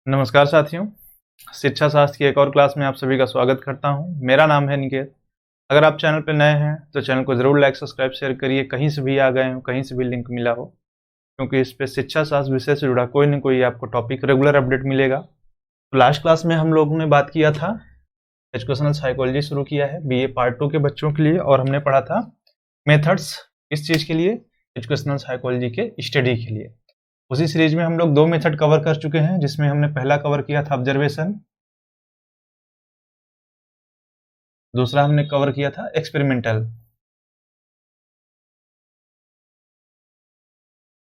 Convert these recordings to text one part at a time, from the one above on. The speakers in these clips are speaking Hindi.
नमस्कार साथियों, शिक्षा शास्त्र की एक और क्लास में आप सभी का स्वागत करता हूं। मेरा नाम है निकेत। अगर आप चैनल पर नए हैं तो चैनल को ज़रूर लाइक सब्सक्राइब शेयर करिए। कहीं से भी आ गए हो, कहीं से भी लिंक मिला हो, क्योंकि इस पे शिक्षा शास्त्र विषय से जुड़ा कोई न कोई आपको टॉपिक रेगुलर अपडेट मिलेगा। तो लास्ट क्लास में हम लोगों ने बात किया था, एजुकेशनल साइकोलॉजी शुरू किया है बीए पार्ट 2 के बच्चों के लिए, और हमने पढ़ा था मेथड्स इस चीज़ के लिए, एजुकेशनल साइकोलॉजी के स्टडी के लिए। उसी सीरीज में हम लोग 2 मेथड कवर कर चुके हैं, जिसमें हमने पहला कवर किया था ऑब्जर्वेशन, दूसरा हमने कवर किया था एक्सपेरिमेंटल।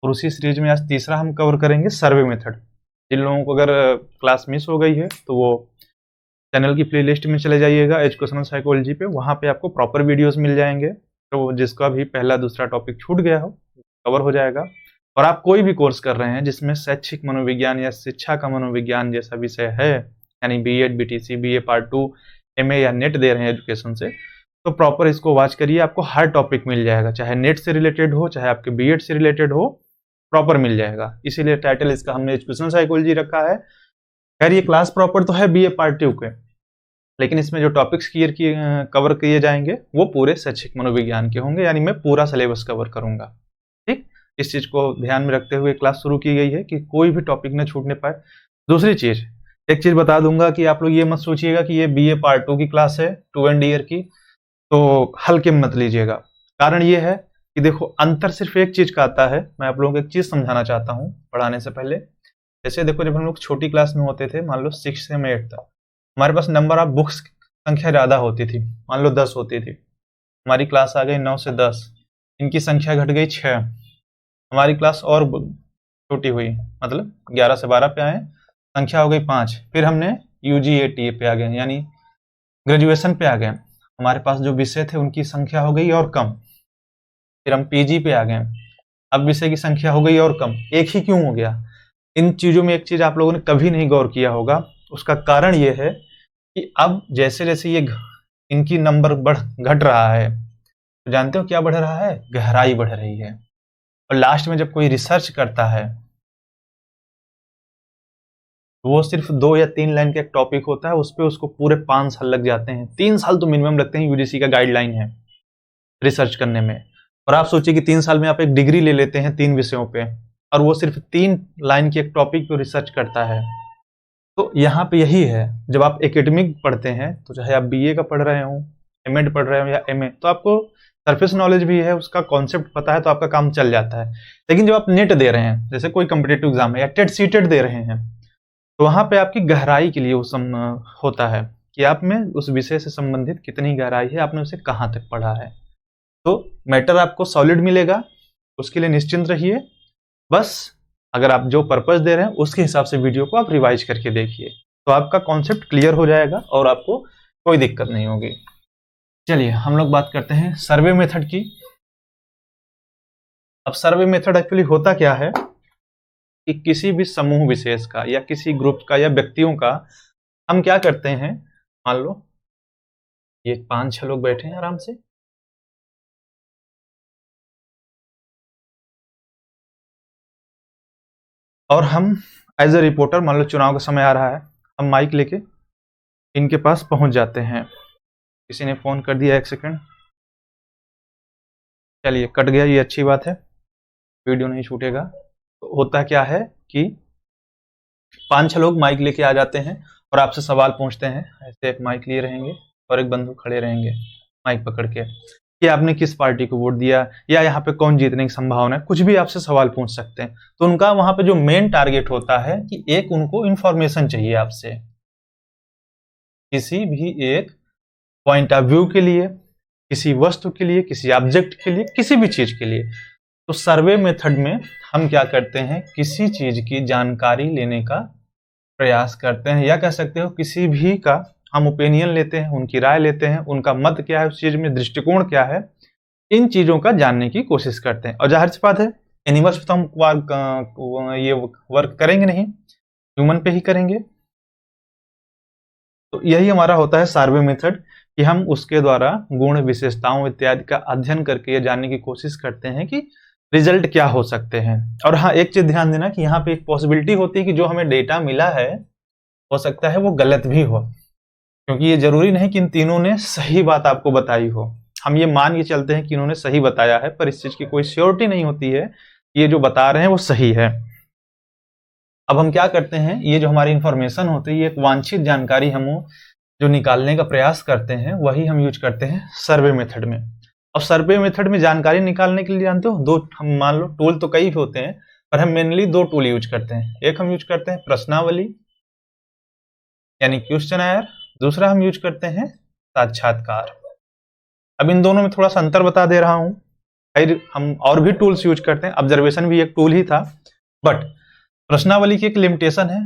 और उसी सीरीज में आज तीसरा हम कवर करेंगे सर्वे मेथड। जिन लोगों को अगर क्लास मिस हो गई है तो वो चैनल की प्लेलिस्ट में चले जाइएगा एजुकेशनल साइकोलॉजी पे, वहाँ पे आपको प्रॉपर वीडियोस मिल जाएंगे। तो जिसका भी पहला दूसरा टॉपिक छूट गया हो कवर हो जाएगा। और आप कोई भी कोर्स कर रहे हैं जिसमें शैक्षिक मनोविज्ञान या शिक्षा का मनोविज्ञान जैसा विषय है, यानी BEd, BTC, BA part 2, MA या नेट दे रहे हैं एजुकेशन से, तो प्रॉपर इसको वॉच करिए। आपको हर टॉपिक मिल जाएगा, चाहे नेट से रिलेटेड हो, चाहे आपके बीएड से रिलेटेड हो, प्रॉपर मिल जाएगा। इसीलिए टाइटल इसका हमने एजुकेशनल साइकोलॉजी रखा है। खैर ये क्लास प्रॉपर तो है बीए पार्ट 2 के, लेकिन इसमें जो टॉपिक्स कवर किए जाएंगे वो पूरे शैक्षिक मनोविज्ञान के होंगे, यानी मैं पूरा सिलेबस कवर करूंगा। ठीक, इस चीज को ध्यान में रखते हुए क्लास शुरू की गई है कि कोई भी टॉपिक न छूटने पाए। दूसरी चीज, एक चीज बता दूंगा कि आप लोग ये मत सोचिएगा कि ये बीए पार्ट 2 की क्लास है, 2 एंड ईयर की, तो हल्के में मत लीजिएगा। कारण ये है कि देखो, अंतर सिर्फ एक चीज का आता है। मैं आप लोगों को एक चीज समझाना चाहता हूँ पढ़ाने से पहले। जैसे देखो, जब हम लोग छोटी क्लास में होते थे, मान लो 6 से 8 तक, हमारे पास नंबर ऑफ बुक्स की संख्या ज्यादा होती थी, मान लो 10 होती थी। हमारी क्लास आ गई 9 से 10, इनकी संख्या घट गई 6, हमारी क्लास और छोटी हुई, मतलब 11 से 12 पे आए, संख्या हो गई 5। फिर हमने यूजीएटी पे आ गए, यानी ग्रेजुएशन पे आ गए, हमारे पास जो विषय थे उनकी संख्या हो गई और कम। फिर हम पीजी पे आ गए, अब विषय की संख्या हो गई और कम। एक ही क्यों हो गया? इन चीजों में एक चीज आप लोगों ने कभी नहीं गौर किया होगा, उसका कारण ये है कि अब जैसे जैसे ये इनकी नंबर घट रहा है, तो जानते हो क्या बढ़ रहा है? गहराई बढ़ रही है। और लास्ट में जब कोई रिसर्च करता है तो वो सिर्फ 2 या 3 लाइन का एक टॉपिक होता है, उस पर उसको पूरे 5 साल लग जाते हैं। 3 साल तो मिनिमम लगते हैं, यूजीसी का गाइडलाइन है रिसर्च करने में। और आप सोचिए कि 3 साल में आप एक डिग्री ले लेते हैं 3 विषयों पे, और वो सिर्फ 3 लाइन की एक टॉपिक पे रिसर्च करता है। तो यहाँ पे यही है, जब आप एकेडमिक पढ़ते हैं, तो चाहे आप बीए का पढ़ रहे हो, एमएड पढ़ रहे हो या एमए, तो आपको सरफेस नॉलेज भी है, उसका कॉन्सेप्ट पता है, तो आपका काम चल जाता है। लेकिन जब आप नेट दे रहे हैं, जैसे कोई कम्पिटेटिव एग्जाम है या टेट सीटेट दे रहे हैं, तो वहां पे आपकी गहराई के लिए होता है कि आप में उस विषय से संबंधित कितनी गहराई है, आपने उसे कहाँ तक पढ़ा है। तो मैटर आपको सॉलिड मिलेगा, उसके लिए निश्चिंत रहिए। बस अगर आप जो पर्पस दे रहे हैं उसके हिसाब से वीडियो को आप रिवाइज करके देखिए, तो आपका कॉन्सेप्ट क्लियर हो जाएगा और आपको कोई दिक्कत नहीं होगी। चलिए हम लोग बात करते हैं सर्वे मेथड की। अब सर्वे मेथड एक्चुअली होता क्या है कि किसी भी समूह विशेष का या किसी ग्रुप का या व्यक्तियों का हम क्या करते हैं, मान लो ये 5-6 लोग बैठे हैं आराम से, और हम एज ए रिपोर्टर, मान लो चुनाव का समय आ रहा है, हम माइक लेके इनके पास पहुंच जाते हैं। किसी ने फोन कर दिया, 1 सेकंड, चलिए कट गया, ये अच्छी बात है, वीडियो नहीं छूटेगा। तो होता क्या है कि 5-6 लोग माइक लेके आ जाते हैं और आपसे सवाल पूछते हैं। ऐसे एक माइक लिए रहेंगे और एक बंधु खड़े रहेंगे माइक पकड़ के, कि आपने किस पार्टी को वोट दिया, या यहाँ पे कौन जीतने की संभावना है, कुछ भी आपसे सवाल पूछ सकते हैं। तो उनका वहां पे जो मेन टारगेट होता है कि एक उनको इंफॉर्मेशन चाहिए आपसे, किसी भी एक पॉइंट ऑफ व्यू के लिए, किसी वस्तु के लिए, किसी ऑब्जेक्ट के लिए, किसी भी चीज के लिए। तो सर्वे मेथड में हम क्या करते हैं, किसी चीज की जानकारी लेने का प्रयास करते हैं, या कह सकते हो किसी भी का हम ओपिनियन लेते हैं, उनकी राय लेते हैं, उनका मत क्या है उस चीज में, दृष्टिकोण क्या है, इन चीजों का जानने की कोशिश करते हैं। और जाहिर सी बात है, एनिमल्स पे तो हम ये वर्क करेंगे नहीं, ह्यूमन पे ही करेंगे। तो यही हमारा होता है सर्वे मेथड, कि हम उसके द्वारा गुण, विशेषताओं इत्यादि का अध्ययन करके ये जानने की कोशिश करते हैं कि रिजल्ट क्या हो सकते हैं। और हाँ, एक चीज ध्यान देना कि यहाँ पे एक पॉसिबिलिटी होती है कि जो हमें डेटा मिला है हो सकता है वो गलत भी हो, क्योंकि ये जरूरी नहीं कि इन तीनों ने सही बात आपको बताई हो। हम ये मान के चलते हैं कि इन्होंने सही बताया है, पर इस चीज की कोई श्योरिटी नहीं होती है ये जो बता रहे हैं वो सही है। अब हम क्या करते हैं, ये जो हमारी इंफॉर्मेशन होती है, ये एक वांछित जानकारी हम जो निकालने का प्रयास करते हैं वही हम यूज करते हैं सर्वे मेथड में। अब सर्वे मेथड में जानकारी निकालने के लिए जानते हो दो, हम मान लो टूल तो कई होते हैं पर हम मेनली दो टूल यूज करते हैं। एक हम यूज करते हैं प्रश्नावली यानी क्वेश्चनर, दूसरा हम यूज करते हैं साक्षात्कार। अब इन दोनों में थोड़ा सा अंतर बता दे रहा हूं। फिर हम और भी टूल्स यूज करते हैं, ऑब्जर्वेशन भी एक टूल ही था, बट प्रश्नावली की एक लिमिटेशन है,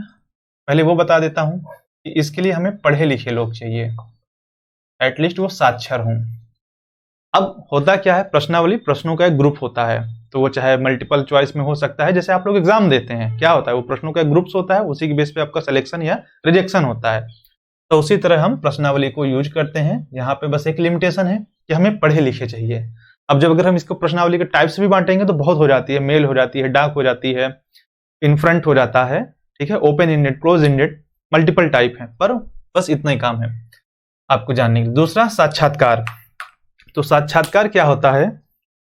पहले वो बता देता हूं कि इसके लिए हमें पढ़े लिखे लोग चाहिए, एटलीस्ट वो साक्षर हों। अब होता क्या है, प्रश्नावली प्रश्नों का एक ग्रुप होता है, तो वो चाहे मल्टीपल चॉइस में हो सकता है, जैसे आप लोग एग्जाम देते हैं क्या होता है, वो प्रश्नों का एक ग्रुप्स होता है, उसी के बेस पे आपका सिलेक्शन या रिजेक्शन होता है। तो उसी तरह हम प्रश्नावली को यूज करते हैं। यहाँ पे बस एक लिमिटेशन है कि हमें पढ़े लिखे चाहिए। अब जब अगर हम इसको प्रश्नावली के टाइप्स भी बांटेंगे तो बहुत हो जाती है, मेल हो जाती है, डार्क हो जाती है, इनफ्रंट हो जाता है, ठीक है, open ended, close ended, multiple type है, पर बस इतना ही काम है आपको जानने के। दूसरा साक्षात्कार। तो साक्षात्कार क्या होता है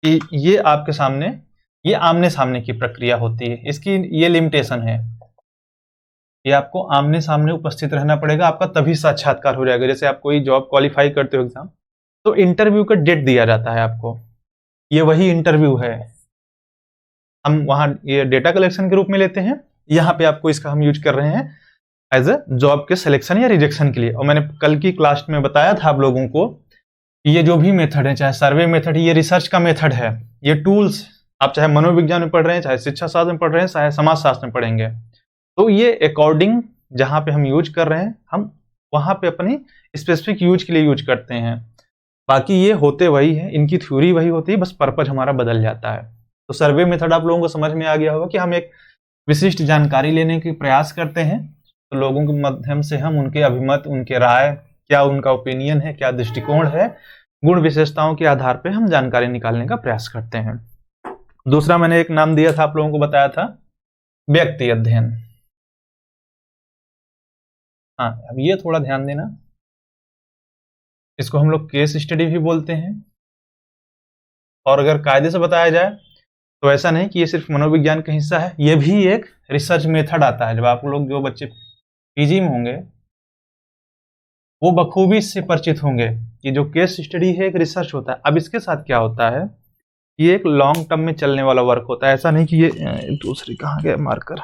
कि ये आपके सामने, ये आमने सामने की प्रक्रिया होती है, इसकी ये लिमिटेशन है, ये आपको आमने सामने उपस्थित रहना पड़ेगा आपका, तभी साक्षात्कार हो जाएगा। जैसे आप कोई जॉब क्वालिफाई करते हो एग्जाम, तो इंटरव्यू का डेट दिया जाता है आपको, ये वही इंटरव्यू है, हम वहां ये डेटा कलेक्शन के रूप में लेते हैं, यहाँ पे आपको इसका हम यूज कर रहे हैं एज अ जॉब के सिलेक्शन या रिजेक्शन के लिए। और मैंने कल की क्लास में बताया था आप लोगों को कि ये जो भी मेथड है, चाहे सर्वे मेथड, ये रिसर्च का मेथड है, ये टूल्स आप चाहे मनोविज्ञान में पढ़ रहे हैं, चाहे शिक्षा शास्त्र में पढ़ रहे हैं, चाहे समाज शास्त्र में पढ़ेंगे, तो ये अकॉर्डिंग जहां पे हम यूज कर रहे हैं, हम वहां पे अपनी स्पेसिफिक यूज के लिए यूज करते हैं। बाकी ये होते वही है, इनकी थ्योरी वही होती है, बस पर्पज हमारा बदल जाता है। तो सर्वे मेथड आप लोगों को समझ में आ गया होगा कि हम एक विशिष्ट जानकारी लेने की प्रयास करते हैं, तो लोगों के माध्यम से हम उनके अभिमत, उनके राय, क्या उनका ओपिनियन है, क्या दृष्टिकोण है, गुण विशेषताओं के आधार पर हम जानकारी निकालने का प्रयास करते हैं। दूसरा मैंने एक नाम दिया था, आप लोगों को बताया था व्यक्ति अध्ययन। हाँ, अब ये थोड़ा ध्यान देना, इसको हम लोग केस स्टडी भी बोलते हैं। और अगर कायदे से बताया जाए तो ऐसा नहीं कि ये सिर्फ मनोविज्ञान का हिस्सा है, ये भी एक रिसर्च मेथड आता है। जब आप लोग, जो बच्चे पीजी में होंगे, वो बखूबी इससे परिचित होंगे कि जो केस स्टडी है एक रिसर्च होता है। अब इसके साथ क्या होता है, ये एक लॉन्ग टर्म में चलने वाला वर्क होता है। ऐसा नहीं कि ये दूसरी कहाँ गया मार्कर,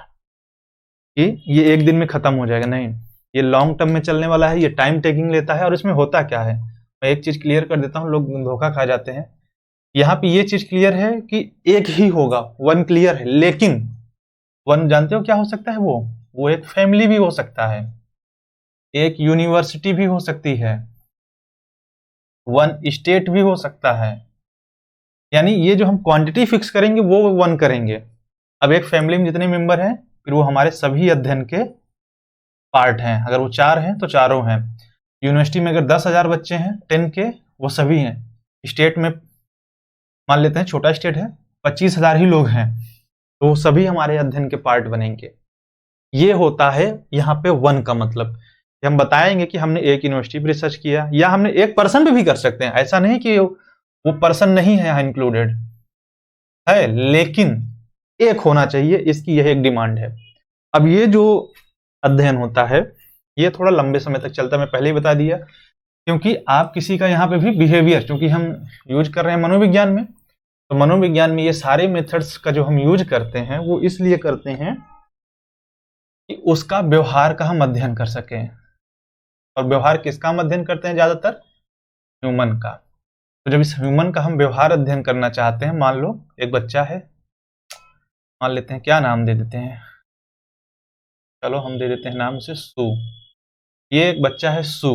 ये एक दिन में खत्म हो जाएगा, नहीं, ये लॉन्ग टर्म में चलने वाला है, ये टाइम टेकिंग लेता है। और इसमें होता क्या है, मैं एक चीज क्लियर कर देता हूँ, लोग धोखा खा जाते हैं। यहाँ पे ये चीज क्लियर है कि एक ही होगा, वन क्लियर है, लेकिन वन जानते हो क्या हो सकता है, वो एक फैमिली भी हो सकता है, एक यूनिवर्सिटी भी हो सकती है, वन स्टेट भी हो सकता है। यानी ये जो हम क्वांटिटी फिक्स करेंगे वो वन करेंगे। अब एक फैमिली में जितने मेंबर हैं, फिर वो हमारे सभी अध्ययन के पार्ट हैं। अगर वो 4 हैं तो चारों हैं। यूनिवर्सिटी में अगर 10,000 बच्चे हैं 10 के, वो सभी हैं। स्टेट में मान लेते हैं, छोटा स्टेट है, 25,000 ही लोग हैं, तो वो सभी हमारे अध्ययन के पार्ट बनेंगे। ये होता है यहाँ पे वन का मतलब। हम बताएंगे कि हमने एक यूनिवर्सिटी पे रिसर्च किया, या हमने एक पर्सन पे भी कर सकते हैं। ऐसा नहीं कि वो पर्सन नहीं है यहाँ इंक्लूडेड है, लेकिन एक होना चाहिए, इसकी यह एक डिमांड है। अब ये जो अध्ययन होता है ये थोड़ा लंबे समय तक चलता है, मैं पहले ही बता दिया, क्योंकि आप किसी का यहाँ पे भी बिहेवियर, क्योंकि हम यूज कर रहे हैं मनोविज्ञान में, तो मनोविज्ञान में ये सारे मेथड्स का जो हम यूज करते हैं वो इसलिए करते हैं कि उसका व्यवहार का हम अध्ययन कर सकें। और व्यवहार किसका हम अध्ययन करते हैं, ज्यादातर ह्यूमन का। तो जब इस ह्यूमन का हम व्यवहार अध्ययन करना चाहते हैं, मान लो एक बच्चा है, मान लेते हैं, क्या नाम दे देते हैं, चलो हम दे देते हैं नाम उसे सू। ये एक बच्चा है सू,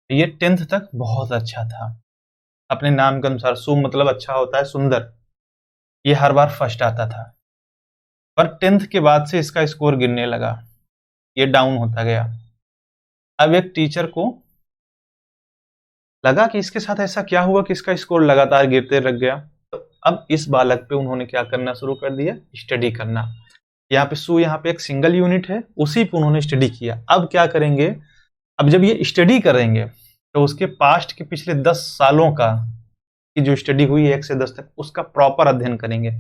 ये 10th तक बहुत अच्छा था, अपने नाम के अनुसार सू मतलब अच्छा होता है, सुंदर। ये हर बार फर्स्ट आता था, पर 10th के बाद से इसका स्कोर गिरने लगा, ये डाउन होता गया। अब एक टीचर को लगा कि इसके साथ ऐसा क्या हुआ कि इसका स्कोर लगातार गिरते रह गया। तो अब इस बालक पे उन्होंने क्या करना शुरू कर दिया, स्टडी करना। यहाँ पे सू यहाँ पे एक सिंगल यूनिट है, उसी पे उन्होंने स्टडी किया। अब क्या करेंगे, अब जब ये स्टडी करेंगे तो उसके पास्ट के पिछले 10 सालों का की जो स्टडी हुई है 1 से 10 तक, उसका प्रॉपर अध्ययन करेंगे।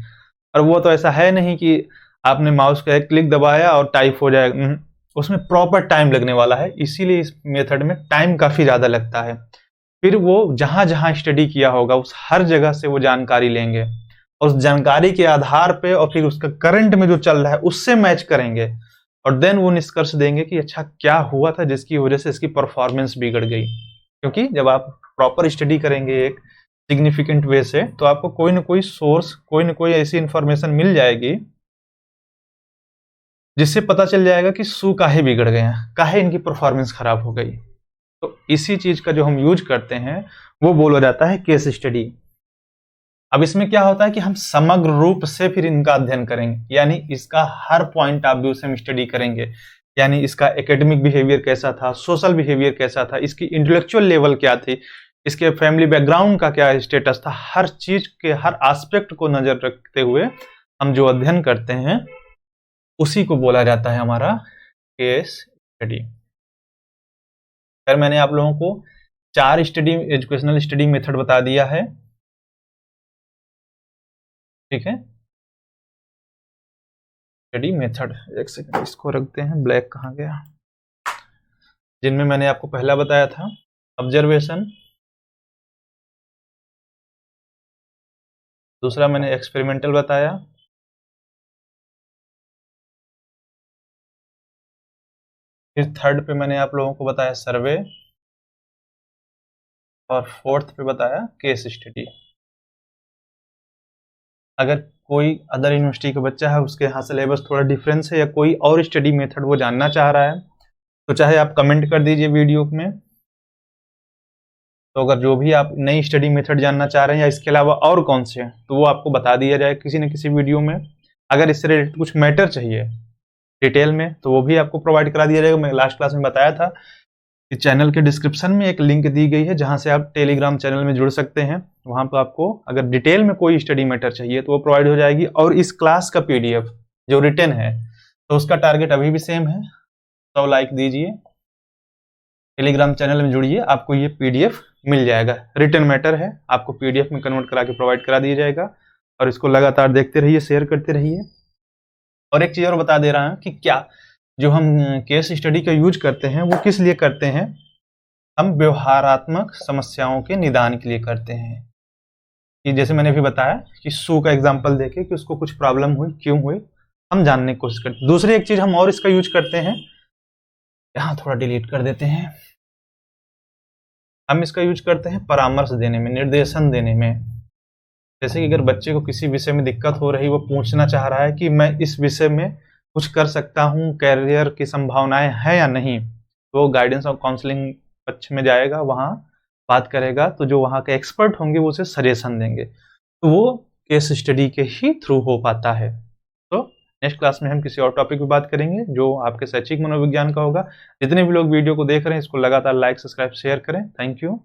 और वो तो ऐसा है नहीं कि आपने माउस का एक क्लिक दबाया और टाइप हो जाएगा, उसमें प्रॉपर टाइम लगने वाला है। इसीलिए इस मेथड में टाइम काफी ज्यादा लगता है। फिर वो जहां जहां स्टडी किया होगा उस हर जगह से वो जानकारी लेंगे, और उस जानकारी के आधार पे और फिर उसका करंट में जो चल रहा है उससे मैच करेंगे, और देन वो निष्कर्ष देंगे कि अच्छा क्या हुआ था जिसकी वजह से इसकी परफॉर्मेंस बिगड़ गई। क्योंकि जब आप प्रॉपर स्टडी करेंगे एक सिग्निफिकेंट वे से, तो आपको कोई ना कोई सोर्स, कोई ना कोई ऐसी इंफॉर्मेशन मिल जाएगी जिससे पता चल जाएगा कि सू काहे बिगड़ गए हैं, काहे इनकी परफॉर्मेंस खराब हो गई। तो इसी चीज का जो हम यूज करते हैं वो बोला जाता है केस स्टडी। अब इसमें क्या होता है कि हम समग्र रूप से फिर इनका अध्ययन करेंगे, यानी इसका हर पॉइंट ऑफ व्यू से हम स्टडी करेंगे। यानी इसका एकेडमिक बिहेवियर कैसा था, सोशल बिहेवियर कैसा था, इसकी इंटेलेक्चुअल लेवल क्या थी, इसके फैमिली बैकग्राउंड का क्या स्टेटस था, हर चीज के हर एस्पेक्ट को नजर रखते हुए हम जो अध्ययन करते हैं उसी को बोला जाता है हमारा केस स्टडी। फिर मैंने आप लोगों को 4 स्टडी एजुकेशनल स्टडी मेथड बता दिया है, ठीक है। स्टडी मेथड, एक सेकंड इसको रखते हैं, ब्लैक कहाँ गया। जिनमें मैंने आपको पहला बताया था ऑब्जर्वेशन, दूसरा मैंने एक्सपेरिमेंटल बताया, फिर थर्ड पे मैंने आप लोगों को बताया सर्वे, और फोर्थ पे बताया केस स्टडी। अगर कोई अदर यूनिवर्सिटी का बच्चा है, उसके यहाँ सिलेबस थोड़ा डिफरेंस है, या कोई और स्टडी मेथड वो जानना चाह रहा है, तो चाहे आप कमेंट कर दीजिए वीडियो में। तो अगर जो भी आप नई स्टडी मेथड जानना चाह रहे हैं या इसके अलावा और कौन से हैं, तो वो आपको बता दिया जाए किसी न किसी वीडियो में। अगर इससे रिलेटेड कुछ मैटर चाहिए डिटेल में, तो वो भी आपको प्रोवाइड करा दिया जाएगा। मैं लास्ट क्लास में बताया था कि चैनल के डिस्क्रिप्शन में एक लिंक दी गई है जहां से आप टेलीग्राम चैनल में जुड़ सकते हैं। वहां पर आपको अगर डिटेल में कोई स्टडी मैटर चाहिए तो वो प्रोवाइड हो जाएगी। और इस क्लास का पीडीएफ जो रिटन है, तो उसका टारगेट अभी भी सेम है, 100 लाइक दीजिए, टेलीग्राम चैनल में जुड़िए, आपको ये पीडीएफ मिल जाएगा। रिटन मैटर है, आपको पीडीएफ में कन्वर्ट करा के प्रोवाइड करा दिया जाएगा। और इसको लगातार देखते रहिए, शेयर करते रहिए। और एक चीज और बता दे रहा हूं कि क्या जो हम केस स्टडी का यूज करते हैं वो किस लिए करते हैं, हम व्यवहारात्मक समस्याओं के निदान के लिए करते हैं। कि जैसे मैंने भी बताया कि सू का एग्जांपल देके कि उसको कुछ प्रॉब्लम हुई, क्यों हुई, हम जानने की कोशिश करते हैं। दूसरी एक चीज हम और इसका यूज करते हैं, यहाँ थोड़ा डिलीट कर देते हैं, हम इसका यूज करते हैं परामर्श देने में, निर्देशन देने में। जैसे कि अगर बच्चे को किसी विषय में दिक्कत हो रही, वो पूछना चाह रहा है कि मैं इस विषय में कुछ कर सकता हूँ, कैरियर की संभावनाएं हैं या नहीं, तो गाइडेंस और काउंसलिंग पक्ष में जाएगा, वहाँ बात करेगा, तो जो वहाँ के एक्सपर्ट होंगे वो उसे सजेशन देंगे। तो वो केस स्टडी के ही थ्रू हो पाता है। तो नेक्स्ट क्लास में हम किसी और टॉपिक पे बात करेंगे जो आपके शैक्षिक मनोविज्ञान का होगा। जितने भी लोग वीडियो को देख रहे हैं इसको लगातार लाइक, सब्सक्राइब, शेयर करें। Thank you.